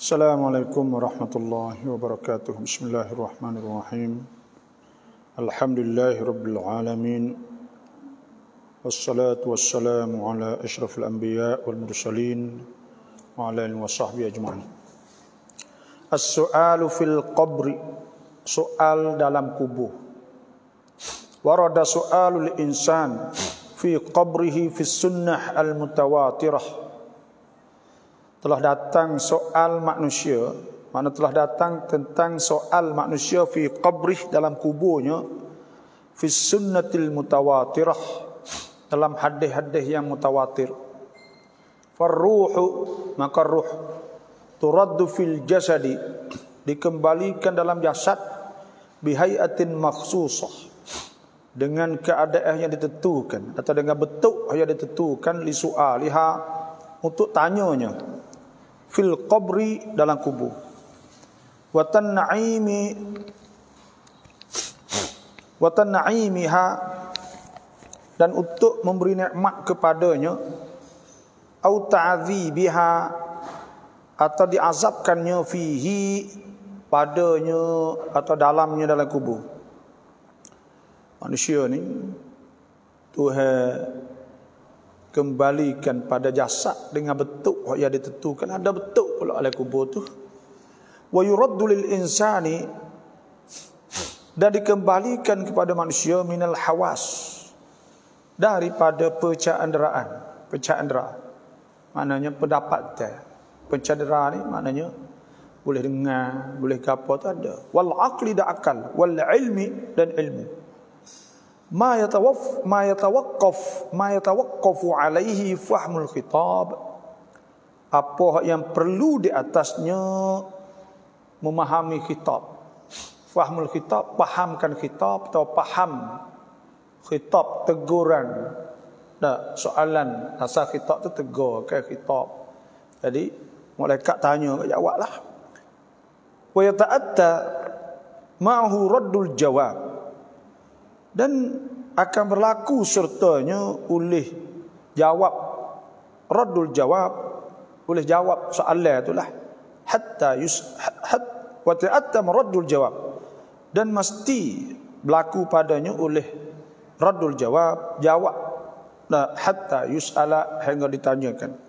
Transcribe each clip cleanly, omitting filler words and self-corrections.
Assalamualaikum warahmatullahi wabarakatuh. Bismillahirrahmanirrahim. Alhamdulillahi rabbil alamin. Wassalatu wassalamu ala asyrafil anbiya wal mursalin wa ala alihi wa sahbihi ajma'in. As-su'alu fil qabri, soal dalam kubur. Warada su'alul insan fi qabrihi fi sunnah al-mutawatirah. Telah datang soal manusia, makna telah datang tentang soal manusia fi qabrih, dalam kuburnya, fi sunnatil mutawatirah, dalam hadis-hadis yang mutawatir. Farruhu, maka ruh turaddu fil jasadi, dikembalikan dalam jasad, bihayatin makhsusah, dengan keadaan yang ditentukan atau dengan bentuk yang ditentukan, li su'aliha, untuk tanyanya, fil qabri, dalam kubur. Wa tan'imiha, dan untuk memberi nikmat kepadanya, au ta'dzibiha, atau diazabkannya, fihi, padanya atau dalamnya, dalam kubur. Manusia ni Tuhan kembalikan pada jasad dengan bentuk yang ditentukan. Ada bentuk pula oleh kubur tu. Wa yuraddu lil insani, dan dikembalikan kepada manusia, minal hawas, daripada pencenderaan. Pencenderaan maknanya pendapatan. Pencenderaan ni maknanya boleh dengar, boleh apa tu ada. Wal aqli, dan akal. Wal ilmi, dan ilmu. Ma yatawaqqafu alaihi fahmul khitab, apa yang perlu di atasnya memahami khitab. Fahmul khitab, pahamkan khitab, atau paham khitab, teguran. Soalan asal khitab tu tegur ke khitab. Jadi malaikat tanya, jawablah. Wa yata'atta ma'hu raddul jawab, dan akan berlaku sertanya oleh jawab, raddul jawab, oleh jawab soalan itulah, wa ta'atta raddul jawab, dan mesti berlaku padanya oleh raddul jawab, jawab, hatta yus'ala, hingga ditanyakan.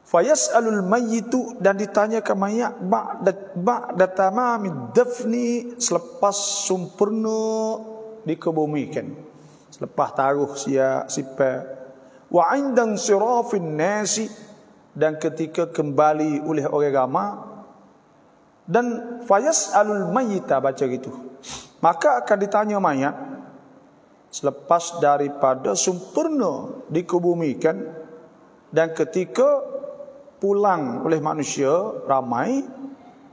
Fayas'alul mayyitu, dan ditanyakan mayat, ba'da tamamid dafni, selepas sempurna dikebumikan, selepas taruh sifat. Wa 'inda sirafin nasi, dan ketika kembali oleh orang ramai. Dan fayas'alul mayyita, baca gitu, maka akan ditanya mayat selepas daripada sempurna dikebumikan, dan ketika pulang oleh manusia ramai,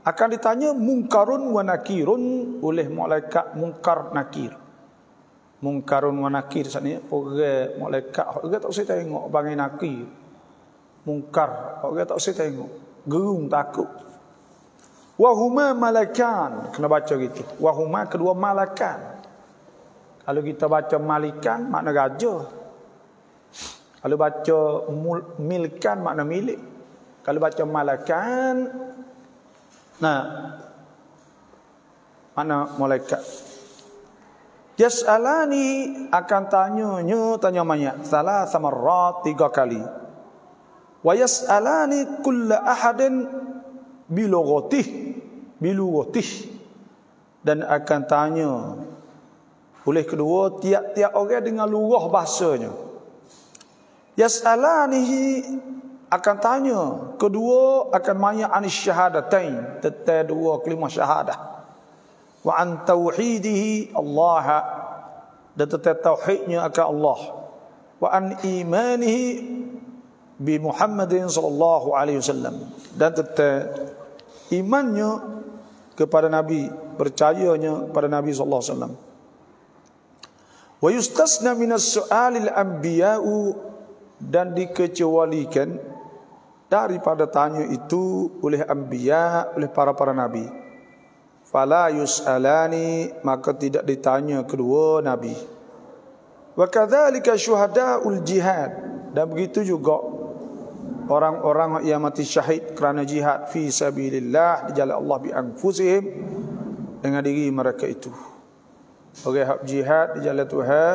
akan ditanya mungkarun wa nakirun, oleh malaikat mungkar nakir. Mungkarun wa nakir sana, orang malaikat orang tak usah tengok bangai nakir. Mungkar orang tak usah tengok, gerung takut. Wa huma malakan, kena baca gitu. Wa huma, kedua malakan. Kalau kita baca malikan, makna raja. Kalau baca milkan, makna milik. Kalau baca malakan, mana malaikat. Yas'alani, akan tanya mayat, salah samarrat, 3 kali. Wa yas'alani kulla ahadin bilughatihi, dan akan tanya oleh kedua tiap-tiap orang dengan lughah bahasanya. Yas'alanihi, akan tanya kedua akan mayat anis syahadatain, tentang 2 kalimah syahadah. Wa an tauhidihi Allah, dan tentang tauhidnya akan Allah. Wa an imanihi bi Muhammadin sallallahu alaihi wasallam, dan tentang imannya kepada Nabi, percayanya kepada Nabi sallallahu alaihi wasallam. Wa yustasna minas su'alil anbiya'u, dan dikecualikan daripada tanya itu oleh anbiya, oleh para nabi. Fala yus'alani, maka tidak ditanya kedua nabi. Wa kadzalika syuhadaul jihad, dan begitu juga orang-orang yang mati syahid kerana jihad fi sabilillah di jalan Allah bi anfusihim, dengan diri mereka itu. Orang yang jihad di jalan Tuhan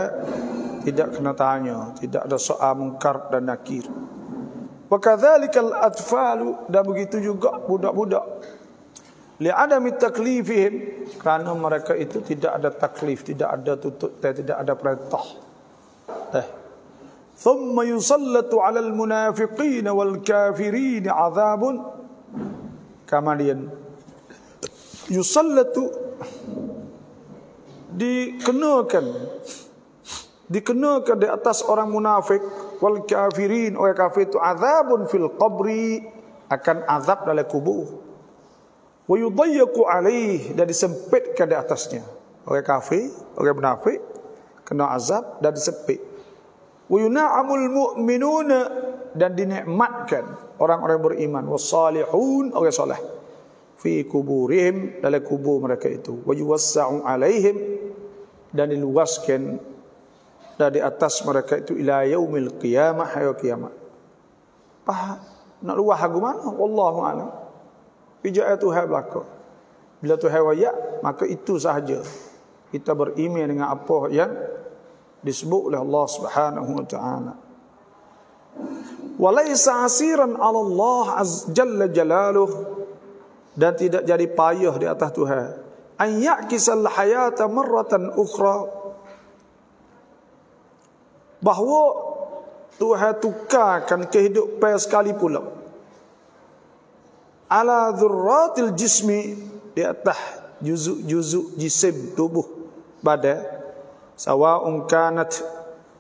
tidak kena tanya, tidak ada soal mungkar dan nakir. Wa kadzalikal atfalu, dan begitu juga budak-budak. Li'adami taklifihim, kerana mereka itu tidak ada taklif, tidak ada tutup, tidak ada perintah. Thumma yusallatu 'alal munafiqin wal kafirin 'adzabun, kemudian yusallatu, dikenakan di atas orang munafik wal kafirin, orang kafir itu azabun fil qabri, akan azab dalam kubur. Wa yudayyaqu alaih, dan disempitkan di atasnya. Orang kafir, orang munafik kena azab dan disempit. Wa yun'amul mu'minuna, dan dinikmatkan orang-orang beriman, wassalihun, orang soleh, fi kuburihim, dalam kubur mereka itu. Wa yuwassa'u alaihim, dan diluaskan dari atas mereka itu ila yaumil qiyamah, hari kiamat. Nak luah lagu mana? Wallahu a'lam. Bijak Tuhan belaka. Bila Tuhan wayak, maka itu sahaja kita beriman dengan apa yang disebut oleh Allah Subhanahu wa taala. Walaysa asiran 'ala Allah jalla jalaluh, dan tidak jadi payah di atas Tuhan. An ya'kisal hayata marratan ukhra, bahawa Tuhan tukarkan kehidupan sekali pula. Ala dzurratil jismi, di atas juzuk-juzuk jisim tubuh badan, sawa'un kanat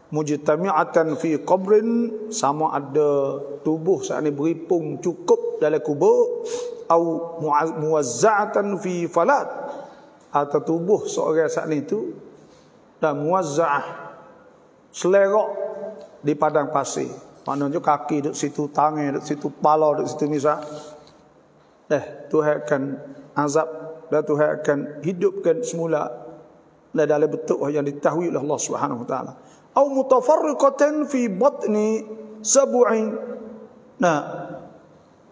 mujtami'atan fi qabrin, sama ada tubuh saat ini beripung cukup dalam kubur, au muwazza'atan fi falat, atau tubuh seorang saat itu dan muwazza'ah, selerok di padang pasir. Maknanya kaki duduk situ, tangan duduk situ, kepala duduk situ misal. Tuhan akan azab, dan Tuhan akan hidupkan semula dalam bentuk yang diketahui oleh Allah Subhanahu wa taala. Au mutafarriqatan fi batni sab'in.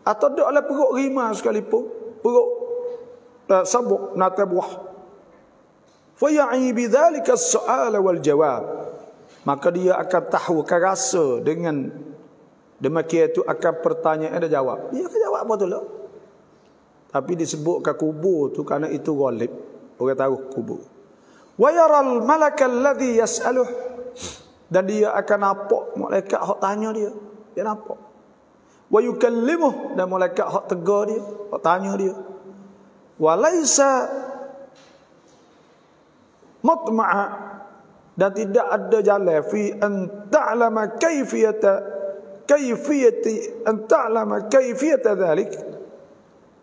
Atau dalam perut rimau sekalipun, perut sabuk nata buah. Fa ya'i bidzalika as-su'al wal jawab, maka dia akan tahu, akan rasa dengan demikian itu akan pertanyaan dan jawab. Dia akan jawab apa tu lah. Tapi disebutkan kubur tu kerana itu ghalib, orang tahu kubur. Wa yaral malaka alladhi yas'aluh, dan dia akan nampak malaikat hak tanya dia nampak. Wa yukallimuh, dan malaikat hak tegur dia, hak tanya dia. Wa laisa matma'a, dan tidak ada jalan fi an ta'lama kayfiyata dhalik,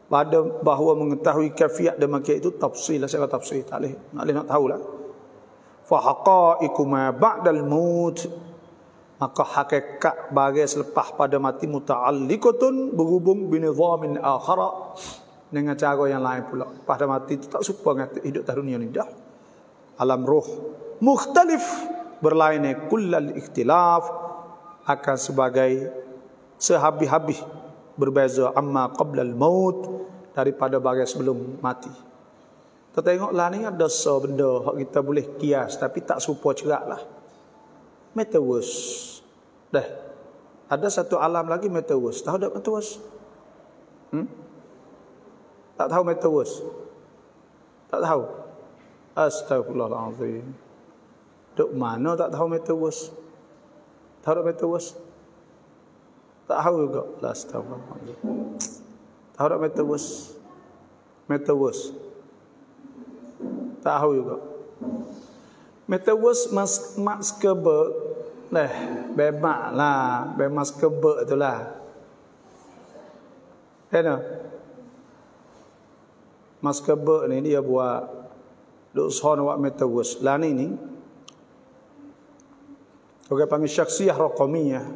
pada bahawa mengetahui kafiat demikian itu tafsir lah, saya tafsir tak boleh nak tahulah. Fa haqaiqu ma ba'dal maut, maka hakikat bagi selepas pada mati muta'alliqatun, berhubung binizamin akhara, dengan cara yang lain pula. Pada mati itu tak serupa dengan hidup dunia ni dah. Alam roh mukhtalif, berlainan kullal ikhtilaf, akan sebagai sehabis-habis berbeza, amma qablal maut, daripada bagai sebelum mati. Kita tengoklah ni ada benda yang kita boleh kias, tapi tak serupa cerak lah. Metaverse. Ada satu alam lagi, metaverse. Tahu tak metaverse? Tak tahu metaverse? Tak tahu? Astagfirullahaladzim. Duk mana tak tahu metaverse? Tahu tak metaverse? Tak tahu juga. Astagfirullahaladzim. Tahu tak metaverse? Metaverse. Tak tahu juga. Metaverse Mark Zuckerberg. Bemak lah. Mark Zuckerberg tu lah. Kenapa? Mark Zuckerberg ni dia buat duk usaha nak buat metaverse. Lah ni orang panggil syakhsiyah raqamiyah.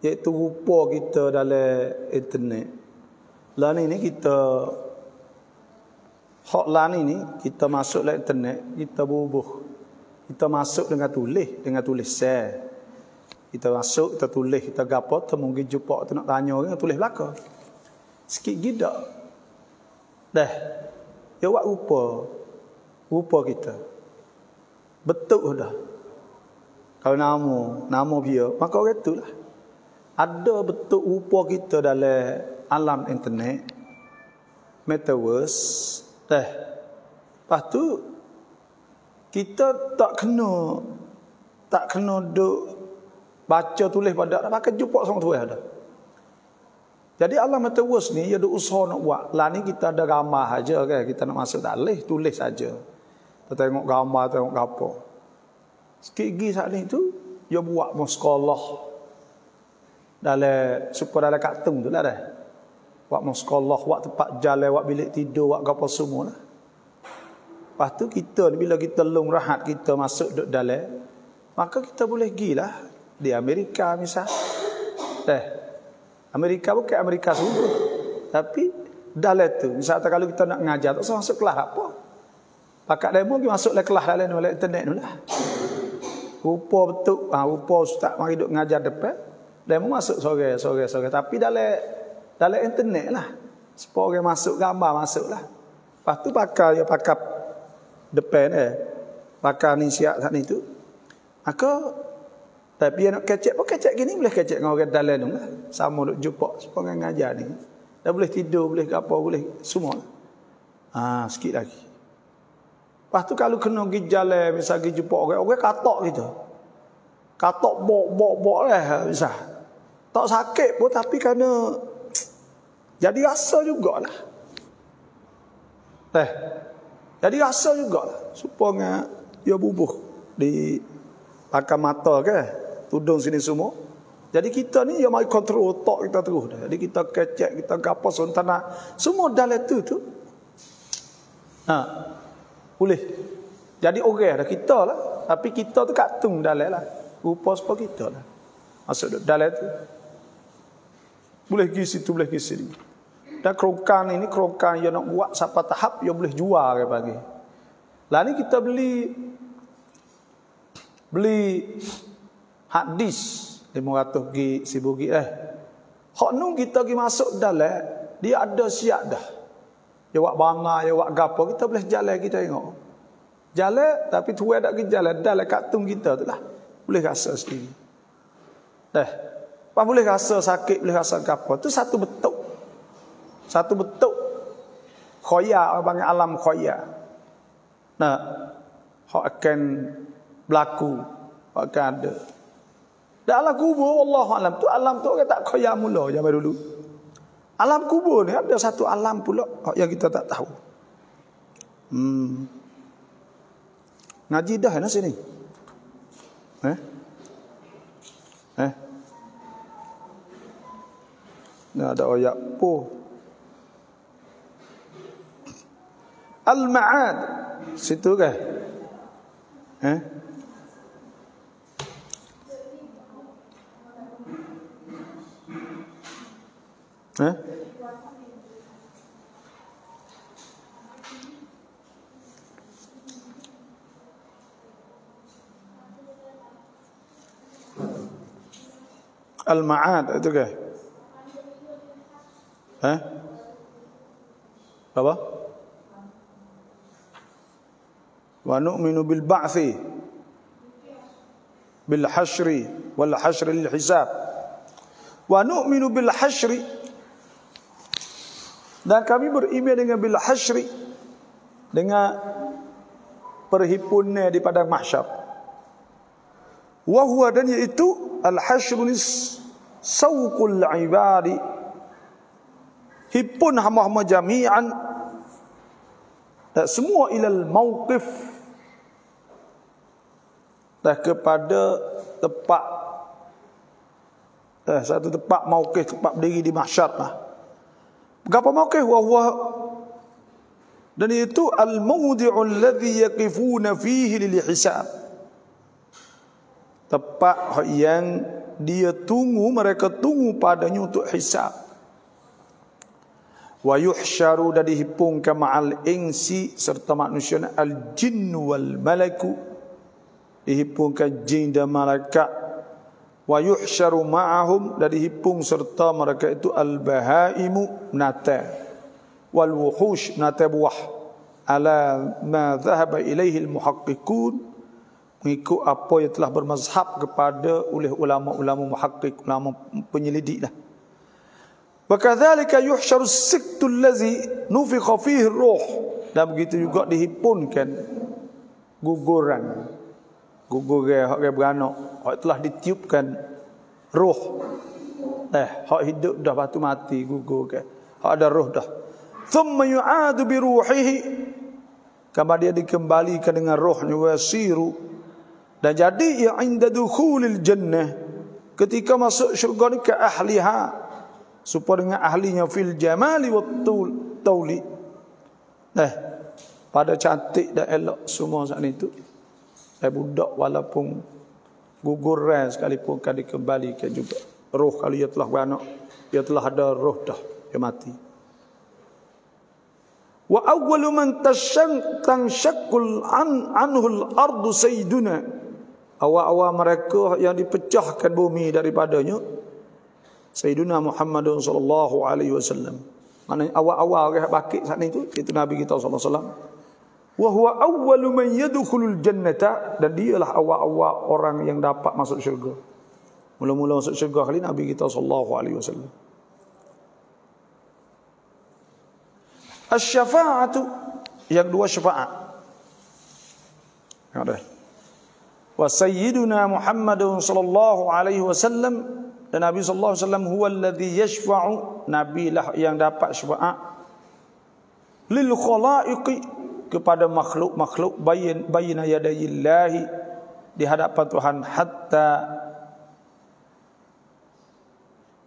Iaitu rupa kita dalam internet. Lah ni kita hotline ni kita masuk dalam internet, kita bubuh. Kita masuk dengan tulis share. Kita masuk, kita tulis, kita gapo, tu mungkin jumpa tu nak tanya orang, tulis belaka. Sikit gida. Dah. Ya buat rupa kita. Betul dah. Kalau nama dia, maka orang itulah. Ada betul rupa kita dalam alam internet, metaverse. Dah. Lepas tu kita tak kena duk baca tulis pada dah pakai jumpa sama tulis dah. Jadi alam metaverse ni dia ada usaha nak buat. Lah ni kita ada gambar aja kan, kita nak masuk tak leh, tulis saja. Kita tengok gambar, tengok apa. Sikit lagi saat ni tu dia buat sekolah dalam supaya dalam kartun tu lah dah. Buat sekolah, buat tempat jalan, buat bilik tidur, buat apa semua lah. Lepas tu kita ni bila kita long rahat kita masuk duduk dalam, maka kita boleh gilah di Amerika misal. Amerika bukan Amerika sungguh, tapi dalam tu misal kalau kita nak ngajar tak usah masuk kelas apa. Pakat demo pergi masuk kelas dalam internet tu lah. Rupa betul, rupa ustaz mari duk ngajar depan, demo masuk sore. Tapi dalam internet lah. Supaya orang masuk gambar masuk lah. Lepas tu pakai depan pakai ni siap saat ni tu. Maka tapi nak kecek pun kecek gini boleh kecek dengan orang dalam tu lah. Sama duk jumpa supaya ngajar ni. Dah boleh tidur, boleh apa, boleh semua. Sikit lagi. Lepas tu kalau kena pergi jalan, misal pergi jumpa orang katok gitu. Katok bok lah misal. Tak sakit pun tapi kerana jadi rasa jugalah. Jadi rasa jugalah. Supaya dia bubuh di pakai mata ke, tudung sini semua. Jadi kita ni yang mari kontrol otak kita terus dah. Jadi kita kecek, kita gapo sontana, semua dalam tu. Boleh. Jadi orang dah kita lah, tapi kita tu katung dalam lah. Rupa sepa kita lah. Masuk dalam tu. Boleh pergi situ, boleh pergi sini. Dan kerokan ini kerokan yang nak buat sampai tahap yang boleh jual ke pagi. Lah ni kita beli hadis 500 gig 1000 gig hak nun kita pergi masuk dalam dia ada siap dah. Dia buat bangga, dia buat gapo, kita boleh jalan kita tengok. Jalan tapi tuai tak pergi jalan dalam kartun kita tu lah. Boleh rasa sendiri. Apa boleh rasa sakit, boleh rasa gapo. Tu satu bentuk khoya, orang panggil alam khoya. Hak akan berlaku, akan ada. Dan alam kubur, Allah alam tu, alam tu orang tak khoya mula zaman dulu. Alam kubur ni ada satu alam pula yang kita tak tahu. Ngaji dah nak sini. Nah, ada ayat po. Al-Ma'ad. Situ kan? Al-Ma'ad itu ke? Apa? Wa nu'minu bil ba'thi bil hashri wal hashri lil hisab. Wa nu'minu bil hashri, dan kami beriman dengan bil hashri, dengan perhimpunan di padang mahsyar. Wa huwa, dan iaitu al hashru sawqul ibadi, himpun hamba-hamba jami'an semua ilal mauqif, kepada tempat satu tempat mauqif, tempat berdiri di mahsyar lah. Berapa mauqif? Wa huwa, dan itu al mawdi'u alladhi yaqifuna fihi lil hisab, tempat yang mereka tunggu padanya untuk hisab. Wa yuhsyaru, dan dihipungkan ma'al insi serta manusia, al jinnu wal malaku, dihipungkan jin dan malaikat, Wa yuhsyaru ma'ahum, dan dihipung serta mereka itu al-bahaimu, nata, wal wuhush, nata buah, ala ma dhahaba ilaihi al-muhaqqiqun, mengikut apa yang telah bermazhab kepada oleh ulama-ulama muhaqqiq, ulama penyelidik lah. Wa kadzalika yuhsyaru as-siktu allazi nufikha fihi ar-ruh, dan begitu juga dihimpunkan guguran hak beranak, hak telah ditiupkan roh, hak hidup dah batu mati gugur ke, hak ada roh dah. Thumma yu'adu bi ruhihi, kemudian dia dikembalikan dengan rohnya, wasiru, dan jadi ya inda dukhulil jannah, ketika masuk syurga ni ke ahliha, supaya dengan ahlinya, fil jamali wat tauli, pada cantik dan elok semua saat itu. Budak walaupun gugur sekalipun akan dikembalikan juga. Roh kalau ia telah beranak, ia telah ada roh dah, dia mati. Wa awwalu man tanshaqqul anhu al-ardu sayyiduna, awal-awal mereka yang dipecahkan bumi daripadanya Sayyiduna Muhammadun sallallahu alaihi wasallam. Maknanya awal-awal orang bakit saat itu Nabi kita sallallahu alaihi wasallam. Wa huwa awwalu man yadkhulul jannata, dan dialah awal-awal orang yang dapat masuk syurga. Mula-mula masuk syurga kali Nabi kita sallallahu alaihi wasallam. Asy-syafa'atu, yang dua syafaat. Ada. Wa sayyiduna Muhammadun sallallahu alaihi wasallam, dan Nabi sallallahu alaihi wasallam huwa alladhi yashfa'u, nabi lah yang dapat syafaat lil khalaiqi, kepada makhluk-makhluk, bayna yadayillahi, di hadapan Tuhan, hatta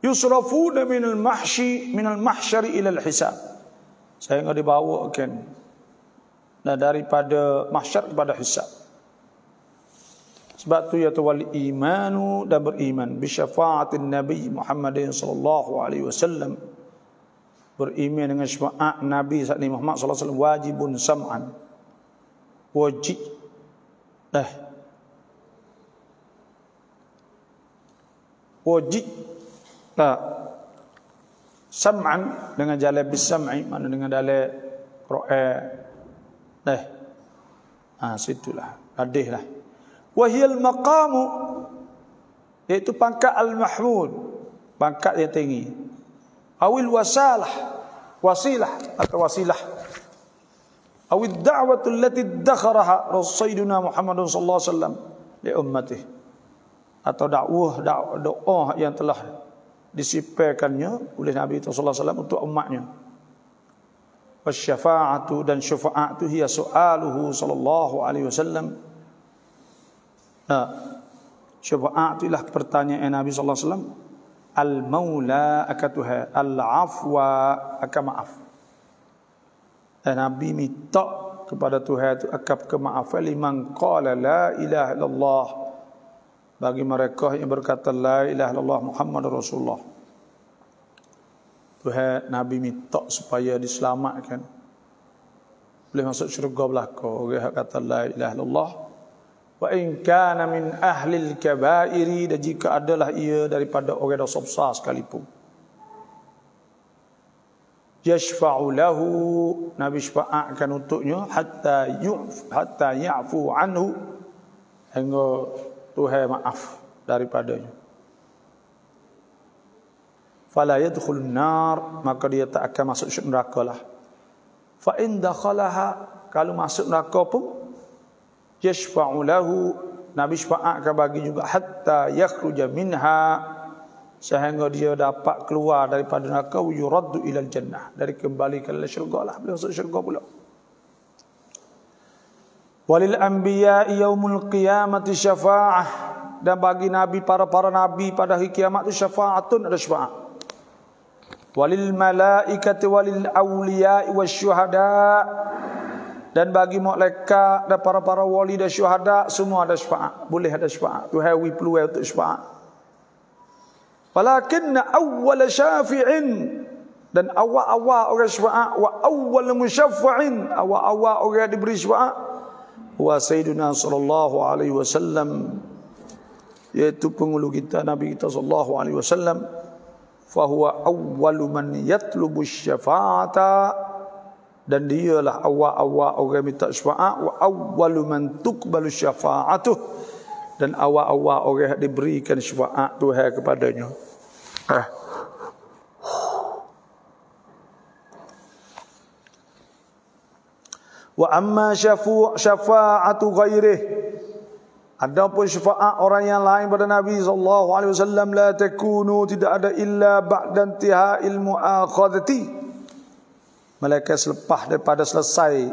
yusrafuna minal mahsyari ilal hisab, sehingga dibawakan daripada mahsyar kepada hisab. Sebab tu ya wal imanu, dan beriman bi syafaatin Nabi Muhammadin sallallahu alaihi wasallam, beriman dengan syafaat Nabi Muhammad sallallahu alaihi wasallam, wajibun sam'an, wajib sam'an, dengan jalan bisam'i, mana dengan dalil Quran, situlah hadis lah. Wahiyal maqamu, iaitu pangkat al-mahmud, pangkat yang tinggi. Awil wasilah atau wasilah. Awid da'watu allati dakharaha Rasuluna Muhammad sallallahu alaihi wasallam li ummatihi, atau doa yang telah disipakannya oleh Nabi sallallahu alaihi wasallam untuk umatnya. Wasyafa'atu, dan syafaat itu hiya su'aluhu sallallahu alaihi wasallam. Syafaat itulah pertanyaan Nabi sallallahu alaihi wasallam, al-maula akatuha, al-afwa akan maaf. Dan Nabi minta kepada Tuhan itu akan kemaafan liman qala la ilaha illallah, bagi mereka yang berkata la ilaha illallah Muhammadur Rasulullah. Tuhan Nabi minta supaya diselamatkan, boleh masuk syurga belaka orang kata la ilaha illallah. Wa in kana min ahlil kabairi, dan jika adalah ia daripada orang dosa besar sekalipun, yashfa'u lahu, Nabi syafa'atkan untuknya, hatta ya'fu anhu, hingga Tuhan maaf daripadanya. Fala yadkhulun nar, maka dia tak akan masuk neraka lah. Fa in dakhalaha, kalau masuk neraka pun yashfa'u lahu, Nabi syafa'atkan bagi juga, hatta yakhruja minha, sehingga dia dapat keluar daripada neraka, yuraddu ilal jannah, dari kembali ke syurga lah, boleh masuk syurga pula. Walil anbiya'i yaumul qiyamati syafa'ah, dan bagi nabi, para nabi pada hari kiamat itu syafa'atun, ada syafaat. Walil malaikati walil awliya'i wasyuhada', dan bagi malaikat dan para wali dan syuhada, semua ada syafaat, boleh ada syafaat. Tuhan wi peluang untuk syafaat. Walakinna awwal syafi'in, dan awal-awal orang syafaat, wa awwal musyaffa'in, awal-awal orang diberi syafaat, wa sayyiduna sallallahu alaihi wasallam, yaitu penghulu kita Nabi kita sallallahu alaihi wasallam, fa huwa awwalu man yatlubu syafa'ata, dan dialah awal-awal orang minta syafaat, wa awwalu man tuqbalu syafa'atuh, dan awal-awal orang diberikan syafaat Tuhan kepadanya. Wa amma syafa'atu ghairih, adapun syafaat orang yang lain pada Nabi sallallahu alaihi wasallam, la takunu, tidak ada, illa ba'da intiha'il mu'akhadhati, malaikat selepas daripada selesai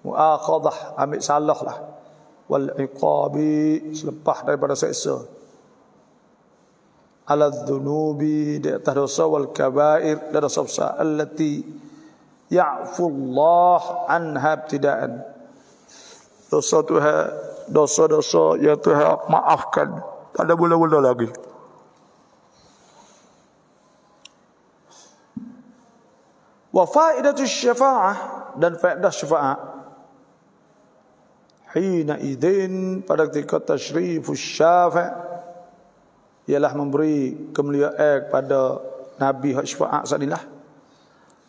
mu'akhadhah, ambil salah lah, wal iqabi, selepas daripada seksa, ala dhunubi, di atas dosa, wal kabair, dan dosa besar, allati ya'fullah anha ibtida'an, dosa Tuhan, dosa-dosa yang Tuhan maafkan tak ada mula-mula lagi. Wa faidatu syafa'ah, dan faedah syafaat, hina idzin, pada ketika tasyrifus syafa', ialah memberi kemuliaan kepada Nabi hak syafaat sanilah,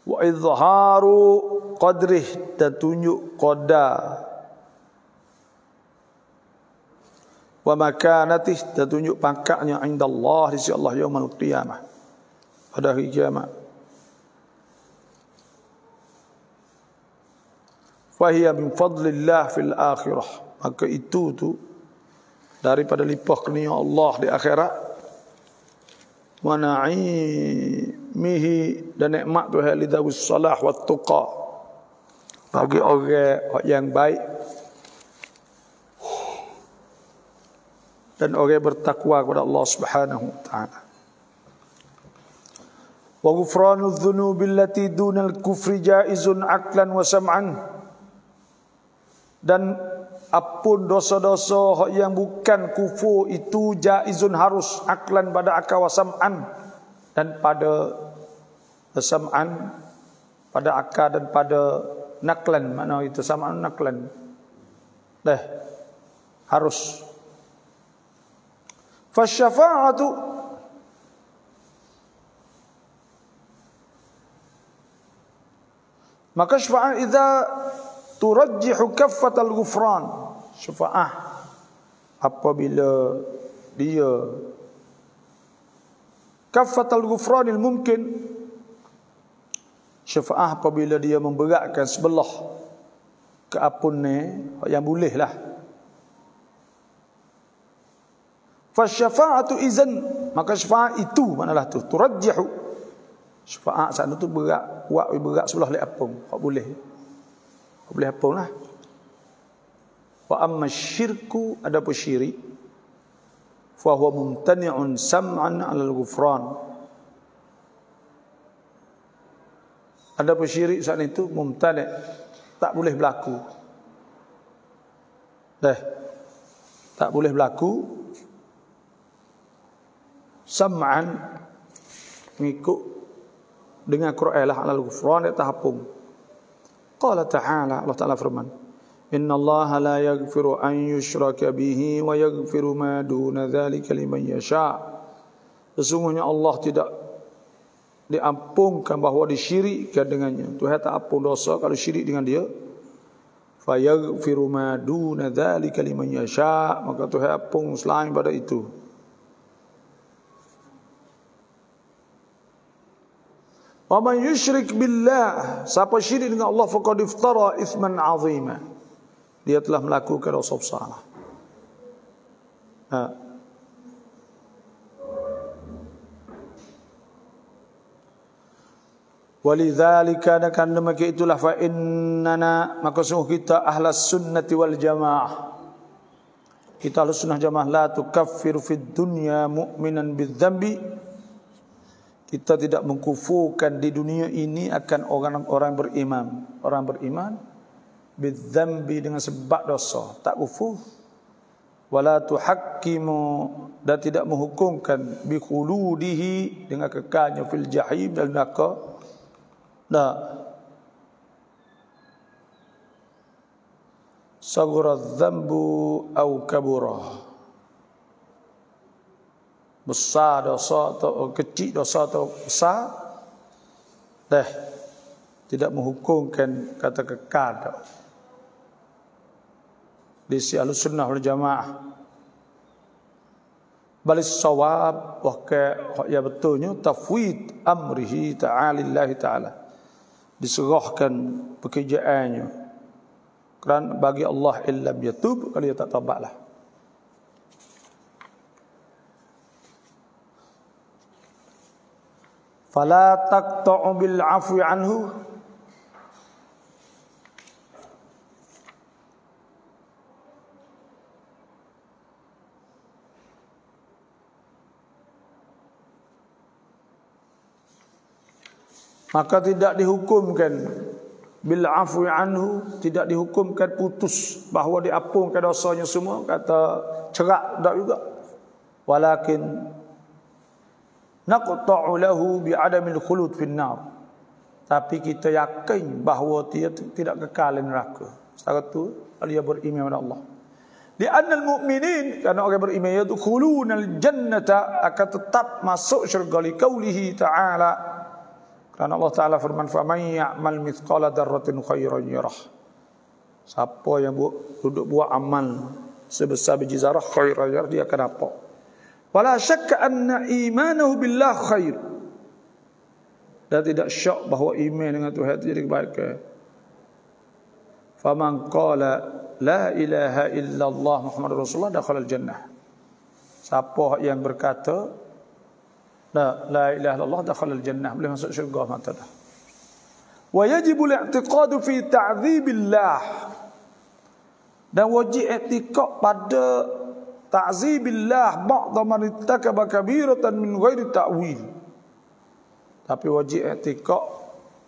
wa izharu qadrih, dan tunjuk qadar, wa makanatih, dan tunjuk pangkatnya indallah, di sisi Allah yaumul qiyamah, pada hari kiamat. Fa hiya min fadlillah fil akhirah, maka itu tu daripada limpah kurnia Allah di akhirat, wa na'imihi, dan nikmat Tuhan lidawis salah wat tuqa, bagi orang yang baik dan orang bertakwa kepada Allah Subhanahu wa taala. Wa ghufranu dzunubi allati dunal kufri jaizun aqlan wa sam'an, dan apun dosa-dosa yang bukan kufur itu jaizun, harus, aklan pada akal, wa sam'an, dan pada sam'an, pada akal, dan pada naklan, makna itu sam'an naklan, harus. Fasyafa'atu, maka syafaat idza turajjihu kaffatal ghufran, syafaat apabila dia kaffatal ghufranil mumkin, syafaat apabila dia memberatkan sebelah keampunan yang bolehlah. Fasyafa'atu izan, maka syafaat itu manalah tu turajjihu, syafaat sana tu berat, kuat berat sebelah le apung, tak boleh apung lah. Wa amma syirku, adapun syirik, fa huwa mumtani'un sam'an 'alal ghufran, adapun syirik saat itu mumtani', tak boleh berlaku, tak boleh berlaku, sam'an, mengikut dengan Quran lah, alal ghufran, tak hapung. Qala ta'ala, Allah Ta'ala firman, innallaha la yaghfiru an yushraka bihi wa yaghfiru ma duna dzalika liman yasha', sesungguhnya Allah tidak diampunkan bahawa disyirikkan dengannya. Tuhan tak ampun dosa kalau syirik dengan dia. Fa yaghfiru ma duna dzalika liman yasha', maka Tuhan ampun selain pada itu. Wa man yusyrik billah, siapa syirik dengan Allah, faqad iftara itsman 'azima, dia telah melakukan dosa besar. Walidzalika, dan demikian itulah, fa innana, maka sungguh kita ahlas sunnati wal jamaah, kita ahlus sunnah jamaah, la tukaffiru fid dunya mu'minan bidzambi, kita tidak mengkufurkan di dunia ini akan orang beriman bidzambi, dengan sebab dosa, tak kufur. Wala tuhakkimu, dan tidak menghukumkan bi khuludihi, dengan kekalnya fil jahim, dalam neraka. Saghura dzambu au kabura, besar dosa atau kecil dosa atau besar, tidak menghukumkan kata kekal di si Ahlussunnah wal Jamaah. Balis sawab ya betulnya tafwid amrihi ta'ala lillahi ta'ala, diserahkan pekerjaannya kerana bagi Allah illam yatub, kalau dia tak taubatlah. Fala taqta'u bil afwi anhu, maka tidak dihukumkan bil afwi anhu, tidak dihukumkan putus bahawa diampunkan dosanya semua, kata cerak tak juga. Walakin naqta'u lahu bi adamil khulud fin nar, tapi kita yakin bahawa dia tidak kekal di neraka. Satu, dia beriman kepada Allah. Di annal mu'minin, karena orang beriman yadkhulunal jannata, akan tetap masuk syurga li qaulihi ta'ala, kerana Allah Ta'ala firman, faman ya'mal mithqala dzarratin khairan yarah, siapa yang duduk buat amal sebesar biji zarah khairan yarah, dia akan dapat. Wala syakka anna imanahu billah khair, dan tidak syak bahawa iman dengan Tuhan itu jadi kebaikan. Faman qala la ilaha illallah Muhammadur Rasulullah dakhala al-jannah, siapa yang berkata la ilaha illallah dakhala al-jannah, boleh masuk syurga mata dah. Wa yajibu al-i'tiqadu fi ta'dhibillah, dan wajib i'tiqad pada ta'zibillah ba'da man ittakaba kabiratan min ghairi ta'wil, tapi wajib i'tiqad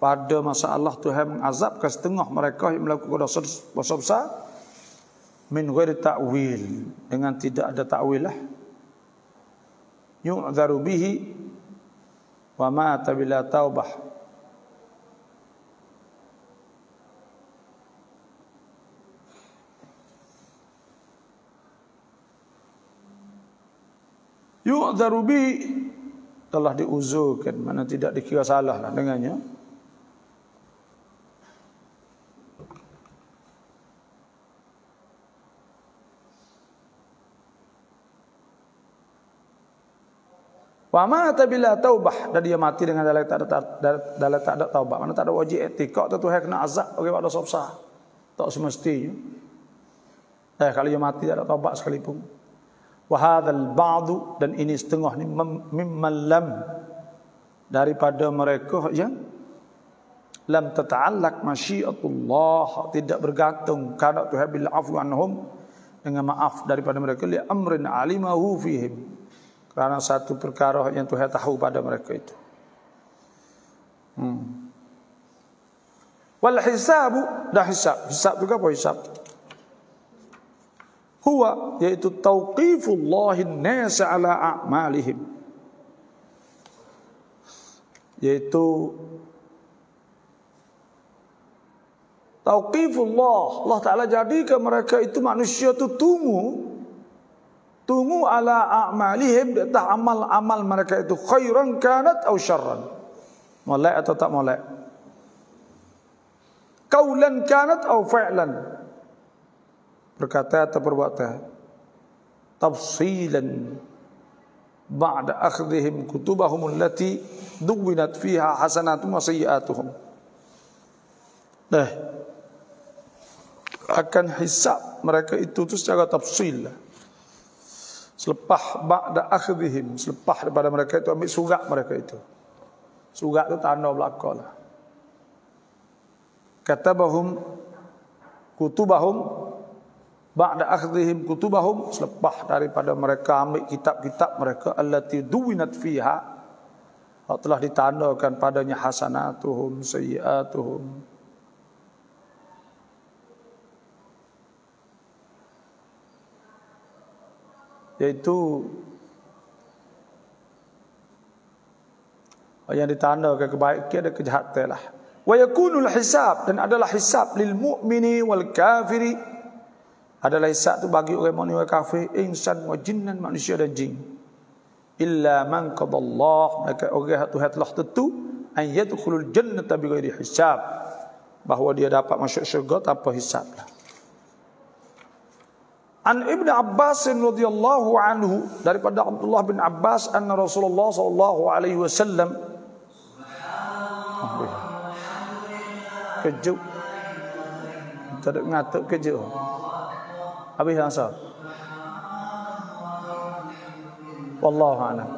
pada masalah Tuhan mengazabkan setengah mereka yang melakukan dosa besar min ghairi ta'wil, dengan tidak ada ta'wil lah. Yu'dharu bihi wa mata bila taubah, yu'dharu bihi telah diuzurkan, mana tidak dikira salah lah dengannya. Wa mata bila taubah, dan dia mati dengan dalam tak ada taubat, mana tak ada wajib etikak tu Tuhan kena azab bagi dosa besar, tak semestinya. Kalau dia mati tak ada taubat sekalipun. Wa hadzal ba'du, dan ini setengah ni mimman lam, daripada mereka yang lam tata'allaq masyiatullah, tidak bergantung kana Tuhan bil afwi anhum, dengan maaf daripada mereka, li amrin alimahu fihim, kerana satu perkara yang Tuhan tahu pada mereka itu. Wal hisabu, dah hisab juga apa hisab? Huwa, yaitu tauqifullahin nas ala a'malihim, yaitu tauqifullah, Allah Ta'ala jadikan mereka itu manusia itu tunggu ala a'malihim, di atas amal-amal mereka itu, khairan kanat atau syarran, molek atau tak molek, qaulan kanat atau fi'lan, berkata atau perbuatan, tafsilan ba'da akhdhihim kutubahum allati duwinat fiha hasanatum wa sayyi'atuhum. Akan hisab mereka itu secara tafsil, selepas ba'da akhdhihim, selepas daripada mereka itu ambil surat mereka itu. Surat itu tanda belakang lah. Katabahum kutubahum ba'da akhdhihim kutubahum, selepas daripada mereka ambil kitab-kitab mereka, allati duwinat fiha, telah ditandakan padanya hasanatuhum sayyi'atuhum. Yaitu yang ditandakan kebaikan dan kejahatan lah. Wa yakunul hisab, dan adalah hisab lil mu'mini wal kafiri, adalah hisab tu bagi orang mukmin dan kafir, insan wa jinnan, manusia dan jin. illa man qadallah, maka orang Tuhan telah tentu an yadkhulul jannata bighairi hisab, bahawa dia dapat masuk syurga tanpa hisab. An Ibnu Abbas radhiyallahu anhu, daripada Abdullah bin Abbas, anna Rasulullah sallallahu alaihi wasallam kejut. Tak ada ngatuk kejut. Habis asal. Wallahu a'lam.